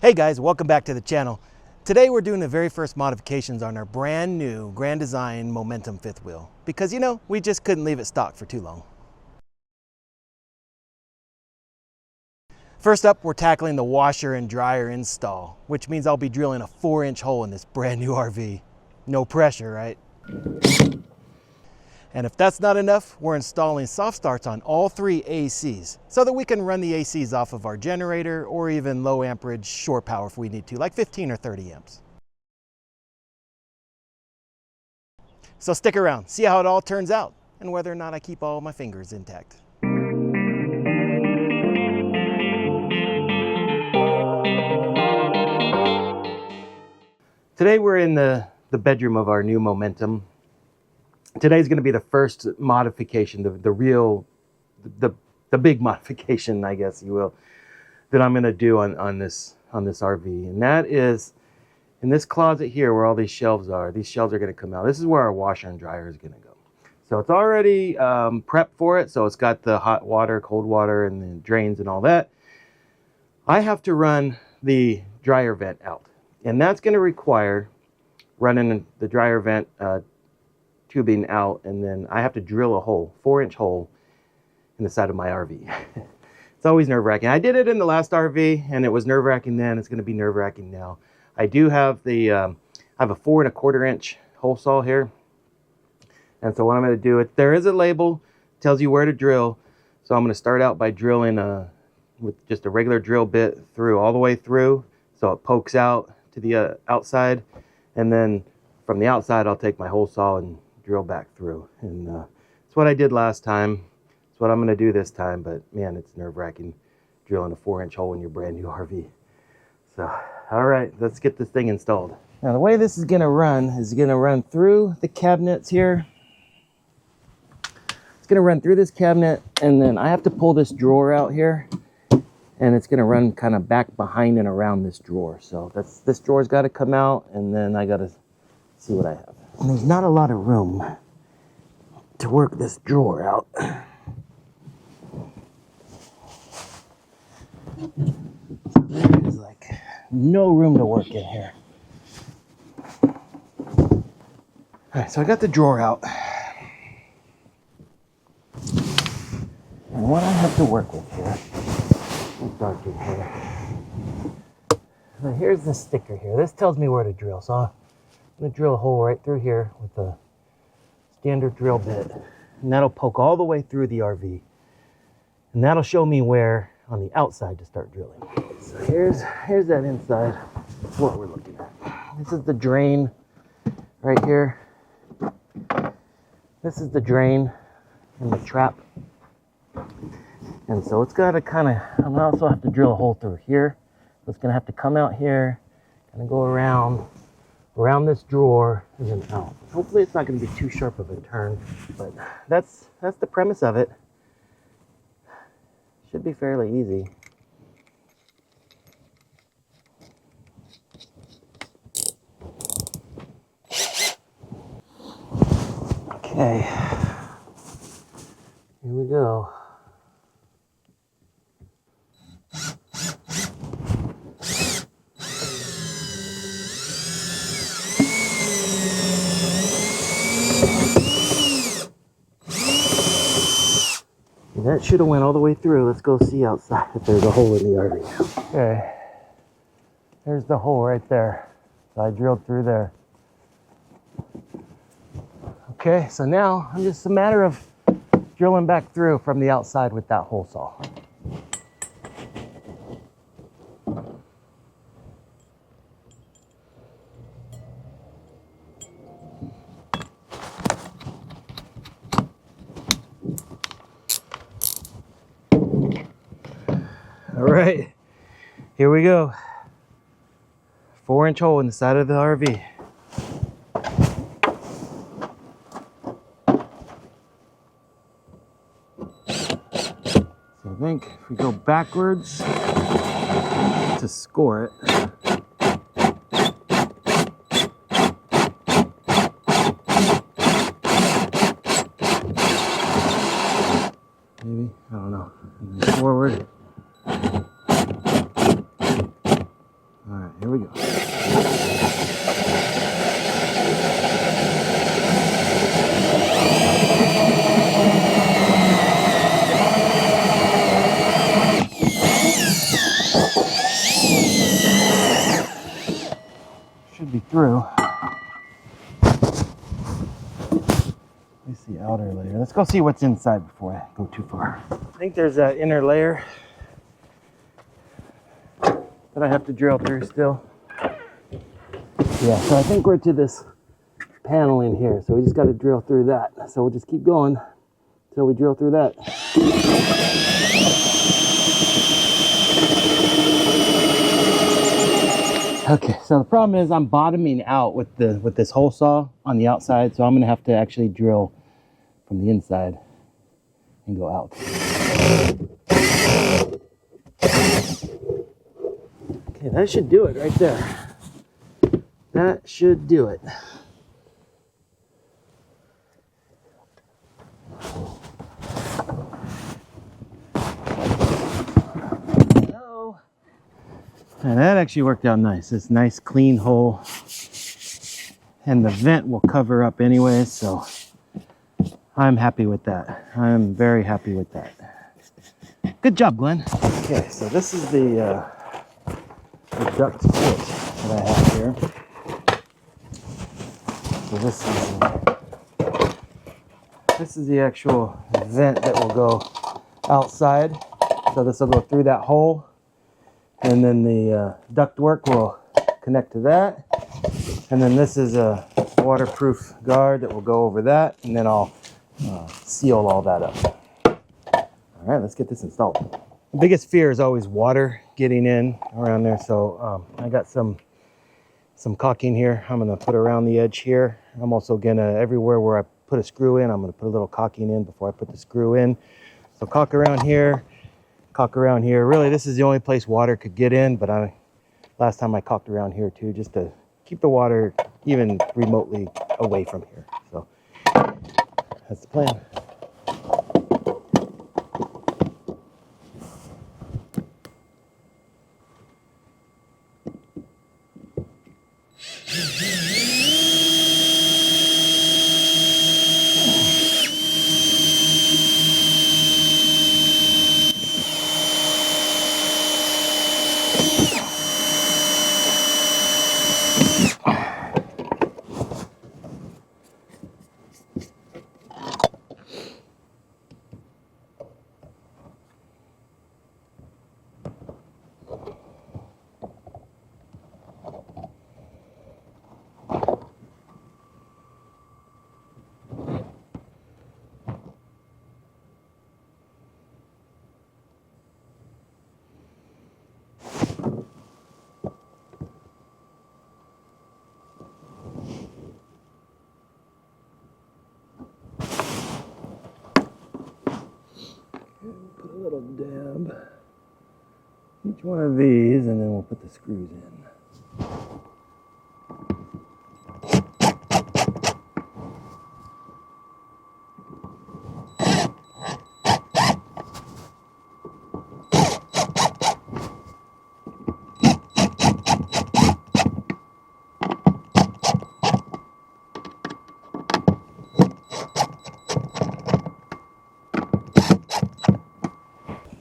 Hey guys, welcome back to the channel. Today we're doing the very first modifications on our brand new Grand Design Momentum fifth wheel because, you know, we just couldn't leave it stock for too long. First up, we're tackling the washer and dryer install, which means I'll be drilling a 4-inch hole in this brand new RV. No pressure, right? And if that's not enough, we're installing soft starts on all 3 ACs so that we can run the ACs off of our generator or even low amperage shore power if we need to, like 15 or 30 amps. So stick around, see how it all turns out and whether or not I keep all my fingers intact. Today we're in the bedroom of our new Momentum. Today's going to be the first modification, the big modification, I guess you will, that I'm going to do on this RV, and that is in this closet here where all these shelves are. These shelves are going to come out. This is where our washer and dryer is going to go. So it's already prepped for it. So it's got the hot water, cold water, and the drains and all that. I have to run the dryer vent out, and that's going to require running the dryer vent tubing out, and then I have to drill a hole, 4-inch hole in the side of my RV. It's always nerve-wracking. I did it in the last RV and it was nerve-wracking then. It's going to be nerve-wracking now. I do have the I have a 4 1/4 inch hole saw here, and so what I'm going to do, there is a label, tells you where to drill. So I'm going to start out by drilling with just a regular drill bit through all the way through, so it pokes out to the outside, and then from the outside I'll take my hole saw and drill back through. And it's what I did last time. It's what I'm going to do this time, but man, it's nerve-wracking drilling a 4-inch hole in your brand new RV. So all right, let's get this thing installed. Now the way this is going to run is going to run through the cabinets here. It's going to run through this cabinet, and then I have to pull this drawer out here, and it's going to run kind of back behind and around this drawer. So this drawer's got to come out, and then I got to see what I have. And there's not a lot of room to work this drawer out. So there's like no room to work in here. All right, so I got the drawer out. And what I have to work with here, it's dark in here. Now here's the sticker here. This tells me where to drill. So I'm going to drill a hole right through here with a standard drill bit, and that'll poke all the way through the RV, and that'll show me where on the outside to start drilling. So here's that inside. That's what we're looking at. This is the drain right here. This is the drain and the trap, and so it's got to kind of, I'm also have to drill a hole through here. So it's going to have to come out here, kind of go around this drawer and then out. Hopefully it's not going to be too sharp of a turn, but that's the premise of it. Should be fairly easy. Okay, here we go. That should have went all the way through. Let's go see outside if there's a hole in the RV. Okay, there's the hole right there. So I drilled through there. Okay, so now I'm just a matter of drilling back through from the outside with that hole saw. All right, here we go. 4-inch hole in the side of the RV. So I think if we go backwards to score it. Maybe, I don't know. And then forward. here we go. Should be through. At least the outer layer. Let's go see what's inside before I go too far. I think there's that inner layer that I have to drill through still. Yeah, so I think we're to this panel in here, so we just got to drill through that. So we'll just keep going until we drill through that. Okay, so the problem is I'm bottoming out with this hole saw on the outside, so I'm gonna have to actually drill from the inside and go out. Okay, that should do it right there. That should do it. Hello. And that actually worked out nice. This nice clean hole. And the vent will cover up anyways, so I'm happy with that. I'm very happy with that. Good job, Glenn. Okay, so this is the duct kit that I have here. So this is the actual vent that will go outside. So this will go through that hole, and then the ductwork will connect to that. And then this is a waterproof guard that will go over that, and then I'll seal all that up. All right, let's get this installed. The biggest fear is always water getting in around there, so I got some caulking here. I'm gonna put around the edge here. I'm also gonna, everywhere where I put a screw in, I'm gonna put a little caulking in before I put the screw in. So caulk around here, caulk around here. Really, this is the only place water could get in, but last time I caulked around here too, just to keep the water even remotely away from here. So that's the plan. Put a little dab each one of these, and then we'll put the screws in.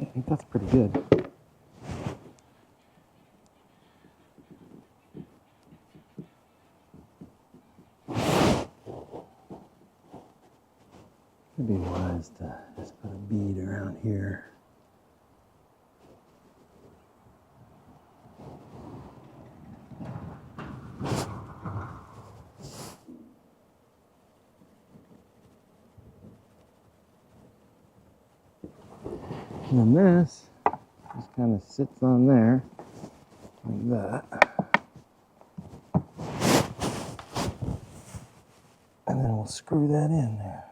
I think that's pretty good. It'd be wise to just put a bead around here. And then this just kind of sits on there like that. And then we'll screw that in there.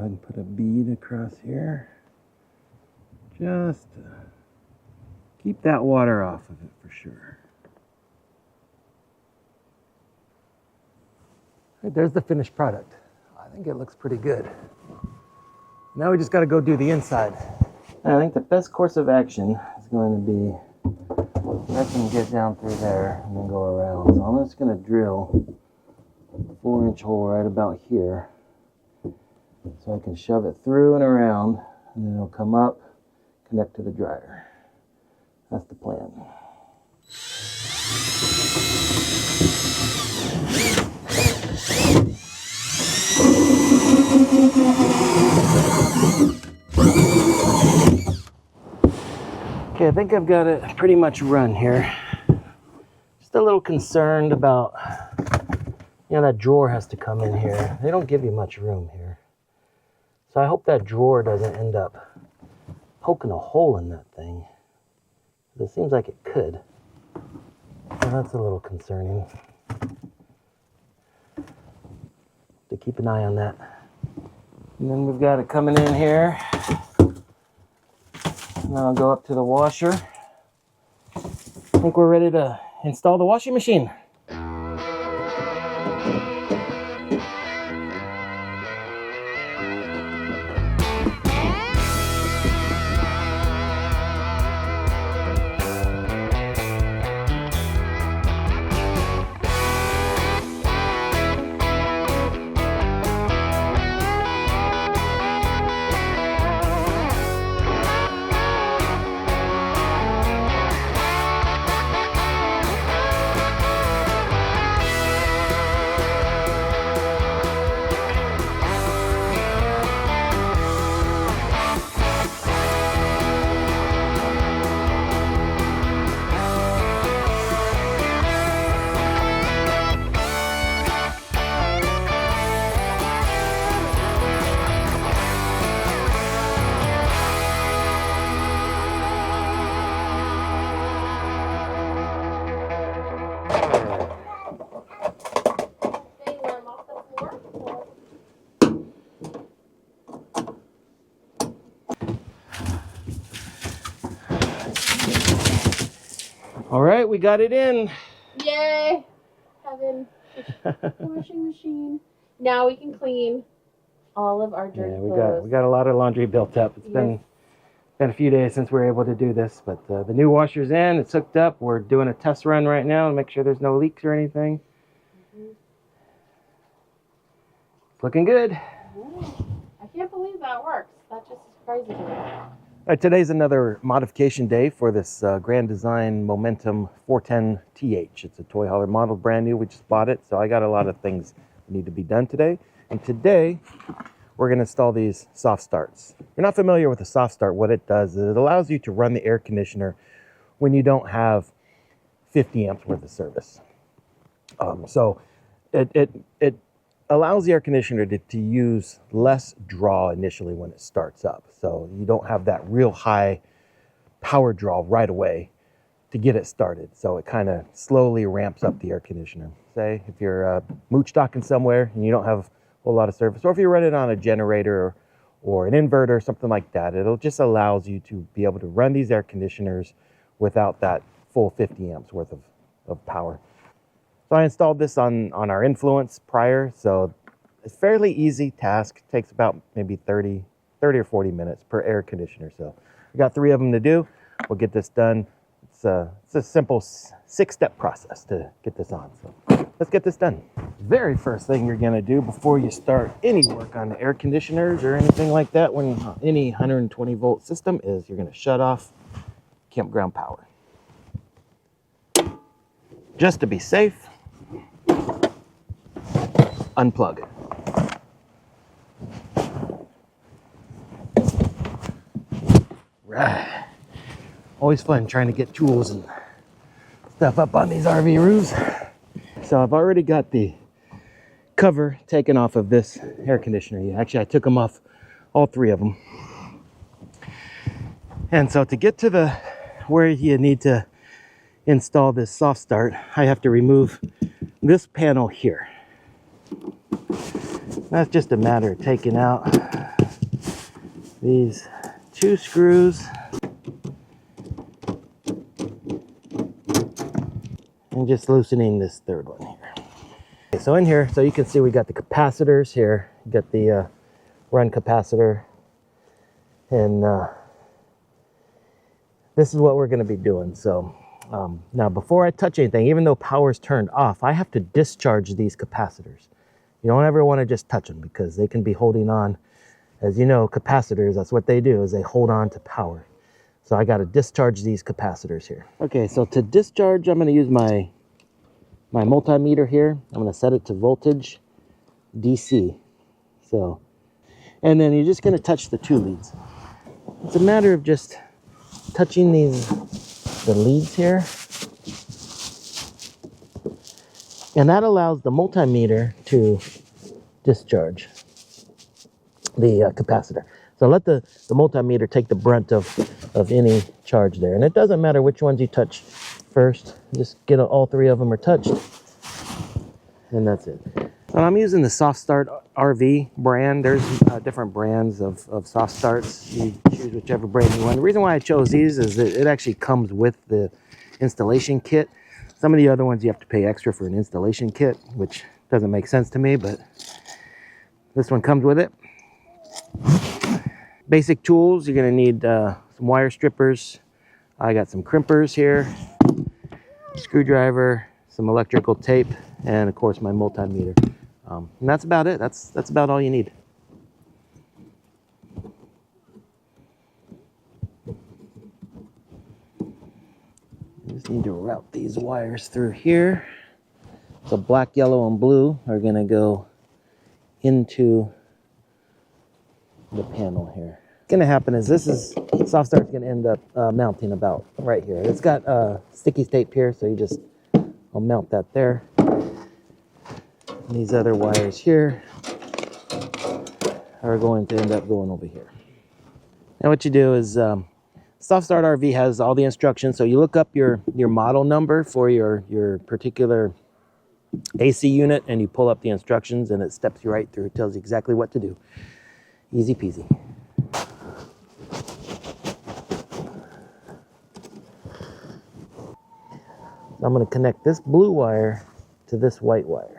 ahead and put a bead across here. Just to keep that water off of it for sure. Right, there's the finished product. I think it looks pretty good. Now we just got to go do the inside. I think the best course of action is going to be, I can get down through there and then go around. So I'm just going to drill a 4-inch hole right about here so I can shove it through and around, and then it'll come up, connect to the dryer. That's the plan. Okay, I think I've got it pretty much run here. Just a little concerned about, that drawer has to come in here. They don't give you much room here. So I hope that drawer doesn't end up poking a hole in that thing. It seems like it could. So that's a little concerning. To keep an eye on that. And then we've got it coming in here. Now I'll go up to the washer. I think we're ready to install the washing machine. All right, we got it in. Yay! Having the washing machine. Now we can clean all of our dirty clothes. We got a lot of laundry built up. It's been a few days since we were able to do this, but the new washer's in. It's hooked up. We're doing a test run right now to make sure there's no leaks or anything. It's looking good. I can't believe that works. That just is crazy to me. Today's another modification day for this Grand Design Momentum 410TH. It's a toy hauler model, brand new. We just bought it, so I got a lot of things that need to be done today. And today, we're going to install these soft starts. If you're not familiar with a soft start, what it does is it allows you to run the air conditioner when you don't have 50 amps worth of service. So it allows the air conditioner to use less draw initially when it starts up. So you don't have that real high power draw right away to get it started. So it kind of slowly ramps up the air conditioner. Say if you're mooch stocking somewhere and you don't have a whole lot of service, or if you run it on a generator or an inverter, something like that, it'll just allows you to be able to run these air conditioners without that full 50 amps worth of power. So I installed this on our Influence prior, so it's a fairly easy task. It takes about maybe 30 or 40 minutes per air conditioner. So we got 3 of them to do. We'll get this done. It's a simple 6-step process to get this on. So let's get this done. Very first thing you're gonna do before you start any work on the air conditioners or anything like that, when any 120 volt system, is you're gonna shut off campground power. Just to be safe, unplug it. Right. Always fun trying to get tools and stuff up on these RV roofs. So I've already got the cover taken off of this air conditioner. Actually, I took them off, all 3 of them. And so to get to where you need to install this soft start, I have to remove this panel here. That's just a matter of taking out these 2 screws and just loosening this 3rd one here. Okay, so in here, so you can see we got the capacitors here. You got the run capacitor, and this is what we're going to be doing. So now before I touch anything, even though power's turned off, I have to discharge these capacitors. You don't ever want to just touch them because they can be holding on. As you know, capacitors, that's what they do, is they hold on to power. So I got to discharge these capacitors here. Okay, so to discharge, I'm going to use my multimeter here. I'm going to set it to voltage DC. So, and then you're just going to touch the 2 leads. It's a matter of just touching the leads here. And that allows the multimeter to discharge the capacitor. So let the multimeter take the brunt of any charge there. And it doesn't matter which ones you touch first. Just get all 3 of them are touched. And that's it. And I'm using the Soft Start RV brand. There's different brands of Soft Starts. You choose whichever brand you want. The reason why I chose these is that it actually comes with the installation kit. Some of the other ones you have to pay extra for an installation kit, which doesn't make sense to me, but this one comes with it. Basic tools, you're going to need some wire strippers. I got some crimpers here, screwdriver, some electrical tape, and of course my multimeter. And that's about it. That's about all you need. You just need to route these wires through here. So black, yellow, and blue are going to go into the panel here. What's going to happen is Soft Start's going to end up mounting about right here. It's got sticky tape here, so I'll mount that there. And these other wires here are going to end up going over here. Now what you do is Soft Start RV has all the instructions, so you look up your model number for your particular AC unit, and you pull up the instructions, and it steps you right through. It tells you exactly what to do. Easy peasy. So I'm going to connect this blue wire to this white wire.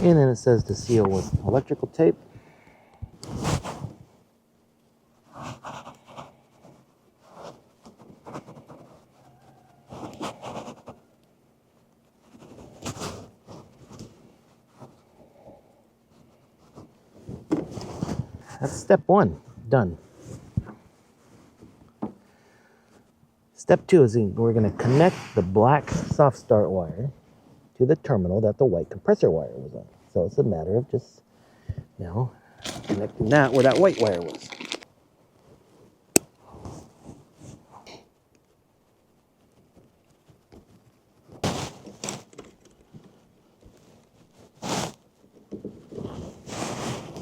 And then it says to seal with electrical tape. That's step 1, done. Step 2 is we're going to connect the black Soft Start wire to the terminal that the white compressor wire was on. So it's a matter of just now connecting that where that white wire was.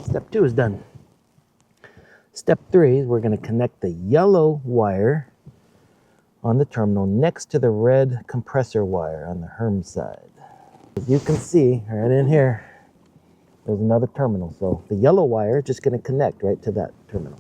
Step 2 is done. Step 3 is we're going to connect the yellow wire on the terminal next to the red compressor wire on the Herm side. As you can see right in here, there's another terminal. So the yellow wire is just going to connect right to that terminal.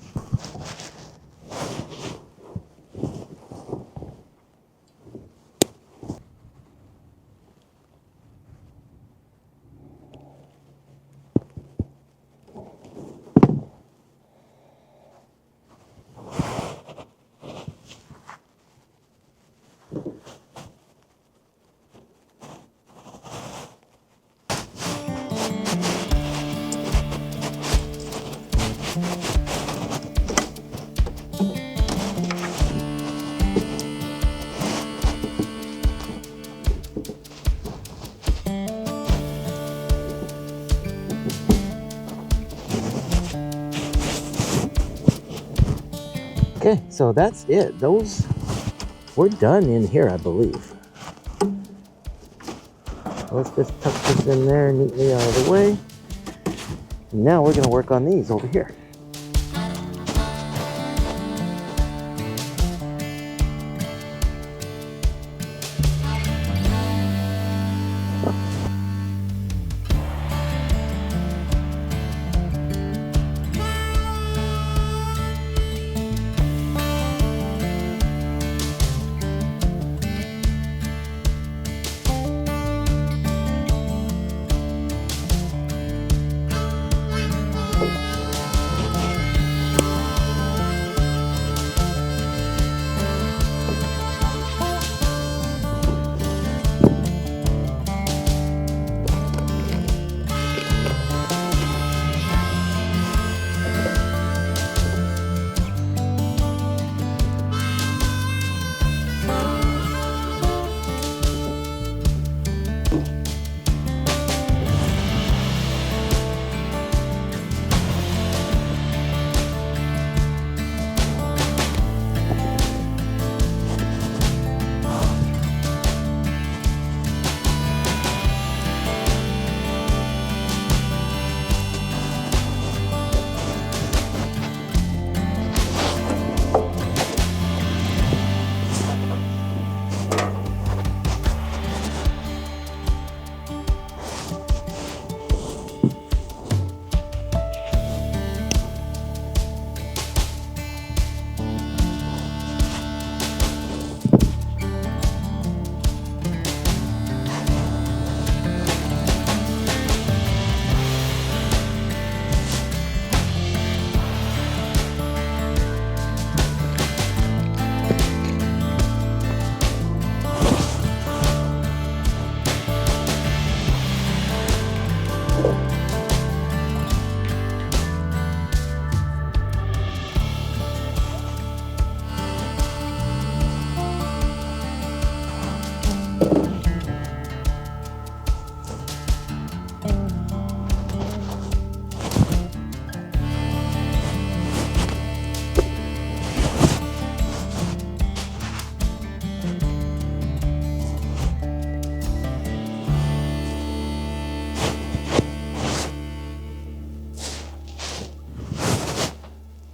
so that's it. Those, we're done in here, I believe. Let's just tuck this in there neatly out of the way. Now we're going to work on these over here.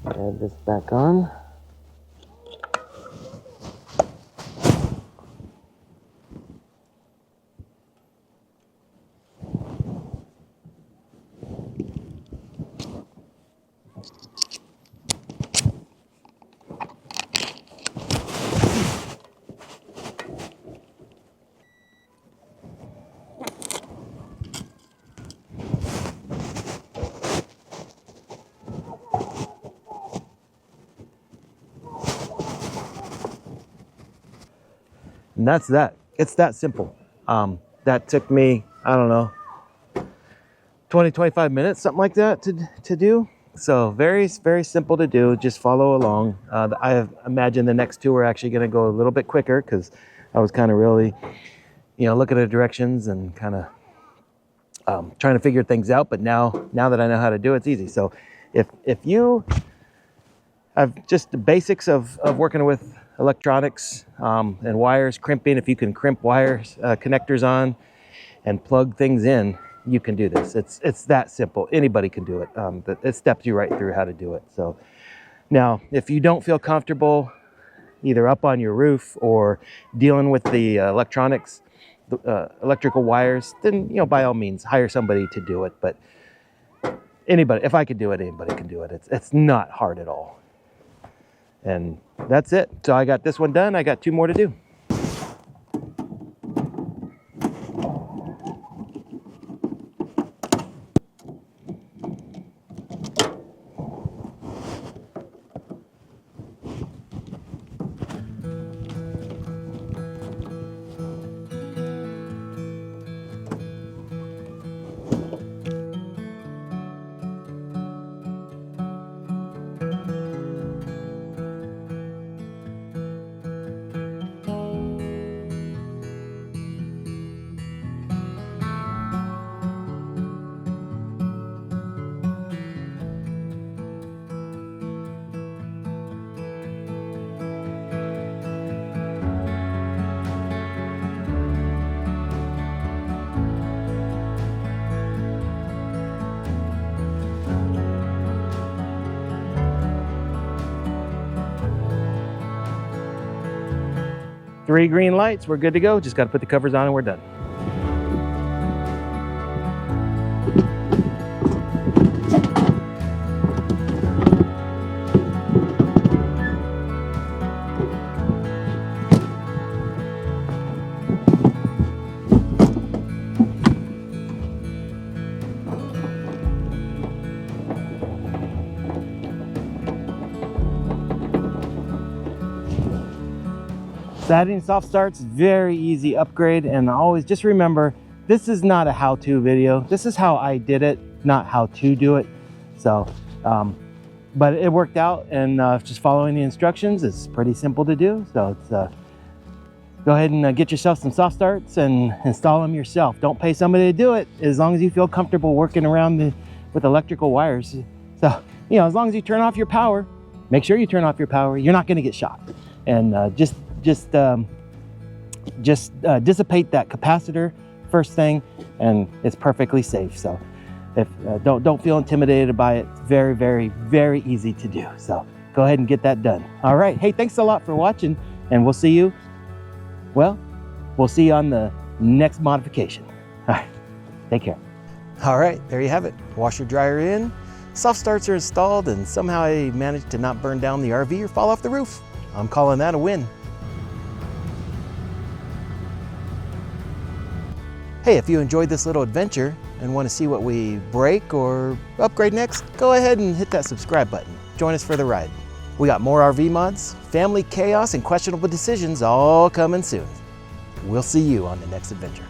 Add this back on. And that's that. It's that simple. That took me, I don't know, 20, 25 minutes, something like that to do. So very, very simple to do. Just follow along. I imagine the next two are actually going to go a little bit quicker because I was kind of really, looking at the directions and kind of trying to figure things out. But now that I know how to do it, it's easy. So if you have just the basics of working with electronics and wires, crimping, if you can crimp wires, connectors on and plug things in, you can do this. It's that simple. Anybody can do it. But it steps you right through how to do it. So now, if you don't feel comfortable either up on your roof or dealing with the electronics, electrical wires, then by all means hire somebody to do it. But anybody, if I could do it, anybody can do it. It's not hard at all. And that's it. So I got this one done. I got two more to do. 3 green lights, we're good to go. Just got to put the covers on and we're done. Adding soft starts, very easy upgrade, and always just remember, this is not a how-to video. This is how I did it, not how to do it. So, but it worked out, and just following the instructions is pretty simple to do. So it's, go ahead and get yourself some soft starts and install them yourself. Don't pay somebody to do it, as long as you feel comfortable working around with electrical wires. So, you know, as long as you turn off your power, make sure you turn off your power, you're not gonna get shocked. And just dissipate that capacitor first thing, and it's perfectly safe. So if don't feel intimidated by it. It's very, very, very easy to do. So go ahead and get that done. All right. Hey, thanks a lot for watching, and we'll see you on the next modification. All right. Take care. All right. There you have it. Washer dryer in, soft starts are installed, and somehow I managed to not burn down the RV or fall off the roof. I'm calling that a win. Hey, if you enjoyed this little adventure and want to see what we break or upgrade next, go ahead and hit that subscribe button. Join us for the ride. We got more RV mods, family chaos, and questionable decisions all coming soon. We'll see you on the next adventure.